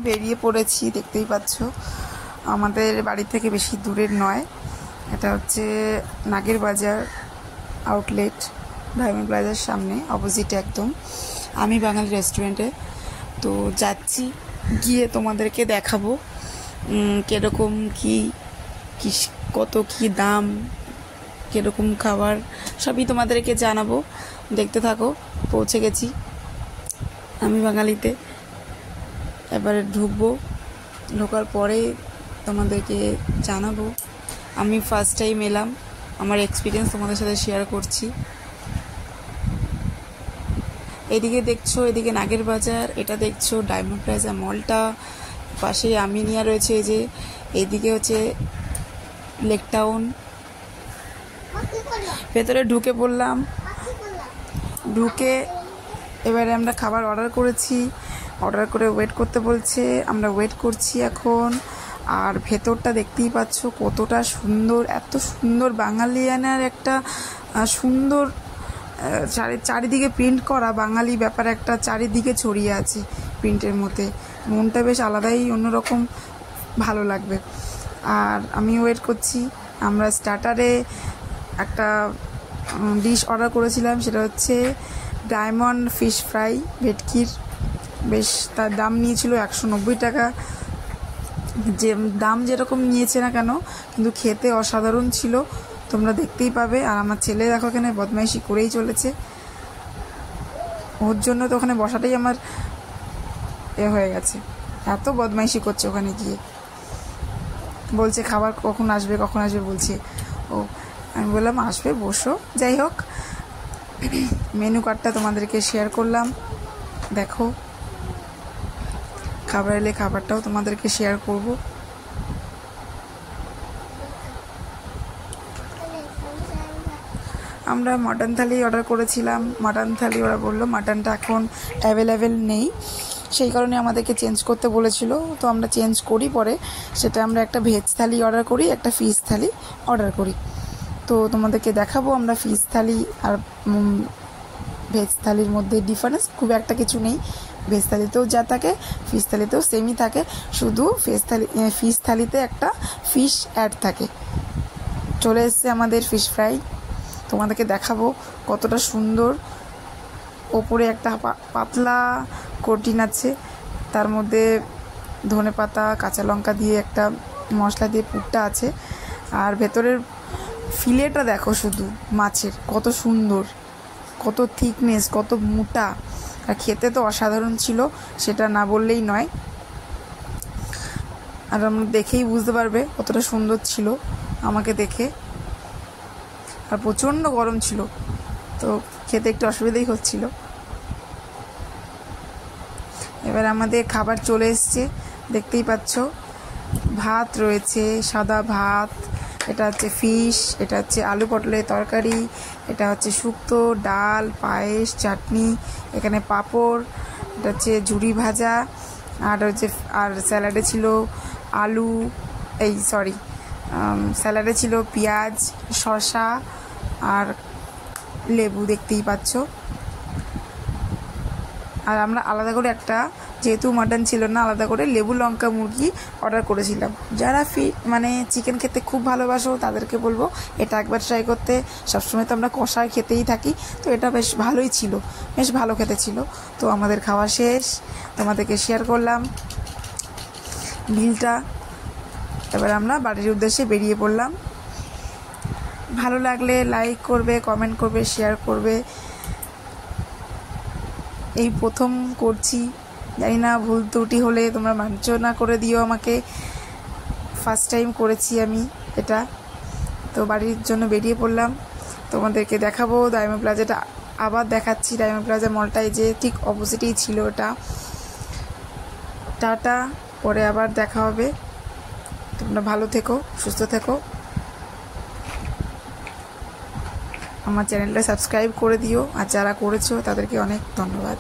বেরিয়ে পড়েছি, দেখতেই পাচ্ছ। আমাদের বাড়ি থেকে বেশি দূরের নয়, এটা হচ্ছে নাগের বাজার আউটলেট, ডায়মন্ড প্লাজার সামনে অপোজিটে একদম আমি বাঙালি রেস্টুরেন্টে। তো যাচ্ছি, গিয়ে তোমাদেরকে দেখাবো কীরকম কী কত কী দাম, কীরকম খাবার সবই তোমাদেরকে জানাবো। দেখতে থাকো। পৌঁছে গেছি আমি বাঙালিতে, এবারে ঢুকবো, ঢোকার পরে তোমাদেরকে জানাবো। আমি ফার্স্ট টাইম এলাম, আমার এক্সপিরিয়েন্স তোমাদের সাথে শেয়ার করছি। এদিকে দেখছো, এদিকে নাগের বাজার, এটা দেখছো ডায়মন্ড প্লাজা মলটা, পাশে আমিনিয়া রয়েছে। এই যে এইদিকে হচ্ছে লেক টাউন। ভেতরে ঢুকে পড়লাম, ঢুকে এবারে আমরা খাবার অর্ডার করেছি, অর্ডার করে ওয়েট করতে বলছে, আমরা ওয়েট করছি এখন। আর ভেতরটা দেখতেই পাচ্ছ কতটা সুন্দর, এত সুন্দর বাঙালিয়ানার একটা সুন্দর চারিদিকে প্রিন্ট করা বাঙালি ব্যাপার একটা চারিদিকে ছড়িয়ে আছে প্রিন্টের মধ্যে। মনটা বেশ আলাদাই অন্যরকম ভালো লাগবে। আর আমি ওয়েট করছি। আমরা স্টার্টারে একটা ডিশ অর্ডার করেছিলাম, সেটা হচ্ছে ডায়মন্ড ফিশ ফ্রাই ভেটকির। বেশ তার দাম নিয়েছিল 190 টাকা। যে দাম যেরকম নিয়েছে না কেন, কিন্তু খেতে অসাধারণ ছিল, তোমরা দেখতেই পাবে। আর আমার ছেলে দেখো এখানে বদমাইশি করেই চলেছে, ওর জন্য তো ওখানে বসাটাই আমার হয়ে গেছে। এত বদমাইশি করছে, ওখানে গিয়ে বলছে খাবার কখন আসবে কখন আসবে বলছে ও। আমি বললাম আসবে, বসো। যাই হোক, মেনু কার্ডটা তোমাদেরকে শেয়ার করলাম, দেখো। খাবার এলে খাবারটাও তোমাদেরকে শেয়ার করব। আমরা মাটন থালি অর্ডার করেছিলাম। মাটন থালি ওরা বললো মাটনটা এখন অ্যাভেলেবেল নেই, সেই কারণে আমাদেরকে চেঞ্জ করতে বলেছিল। তো আমরা চেঞ্জ করি পরে, সেটা আমরা একটা ভেজ থালি অর্ডার করি, একটা ফিশ থালি অর্ডার করি। তো তোমাদেরকে দেখাবো আমরা ফিশ থালি আর ভেজ থালির মধ্যে ডিফারেন্স খুব একটা কিছু নেই। ভেজ থালিতেও যা থাকে ফিশ থালিতেও সেমই থাকে, শুধু ফিশ থালিতে একটা ফিশ অ্যাড থাকে। চলে এসছে আমাদের ফিশ ফ্রাই, তোমাদেরকে দেখাবো কতটা সুন্দর। ওপরে একটা পাতলা কোটিন আছে, তার মধ্যে ধনেপাতা কাঁচা লঙ্কা দিয়ে একটা মশলা দিয়ে পুরটা আছে। আর ভেতরের ফিলেটা দেখো শুধু মাছের, কত সুন্দর, কত থিকনেস, কত মোটা। আর খেতে তো অসাধারণ ছিল, সেটা না বললেই নয়। আর আমরা দেখেই বুঝতে পারবে কতটা সুন্দর ছিল আমাকে দেখে। আর প্রচণ্ড গরম ছিল, তো খেতে একটু অসুবিধাই হচ্ছিল। এবার আমাদের খাবার চলে এসছে, দেখতেই পাচ্ছ। ভাত রয়েছে, সাদা ভাত, এটা হচ্ছে ফিশ, এটা হচ্ছে আলু পটলের তরকারি, এটা হচ্ছে শুক্তো, ডাল, পায়েস, চাটনি, এখানে পাঁপড়, এটা হচ্ছে ঝুরি ভাজা, আর হচ্ছে আর স্যালাডে ছিল আলু, স্যালাডে ছিল পেঁয়াজ, শসা আর লেবু, দেখতেই পাচ্ছ। আর আমরা আলাদা করে একটা, যেহেতু মাটন ছিল না, আলাদা করে লেবু লঙ্কা মুরগি অর্ডার করেছিলাম। যারা চিকেন খেতে খুব ভালোবাসো তাদেরকে বলবো এটা একবার ট্রাই করতে। সবসময় তো আমরা কষায় খেতেই থাকি, তো এটা বেশ ভালোই ছিল, বেশ ভালো খেতে ছিল। তো আমাদের খাওয়া শেষ, তোমাদেরকে শেয়ার করলাম বিলটা। এবার আমরা বাড়ির উদ্দেশ্যে বেরিয়ে পড়লাম। ভালো লাগলে লাইক করবে, কমেন্ট করবে, শেয়ার করবে। এই প্রথম করছি, জানি না ভুল ত্রুটি হলে তোমরা মার্জনা করে দিও আমাকে। ফার্স্ট টাইম করেছি আমি এটা। তো বাড়ির জন্য বেরিয়ে পড়লাম, তোমাদেরকে দেখাবো ডায়মন্ড প্লাজাটা। আবার দেখাচ্ছি ডায়মন্ড প্লাজা মলটাই, যে ঠিক অপোজিটেই ছিল ওটা। টাটা, পরে আবার দেখা হবে। তোমরা ভালো থেকো, সুস্থ থেকো। আমার চ্যানেলটা সাবস্ক্রাইব করে দিও, আর যারা করেছো তাদেরকে অনেক ধন্যবাদ।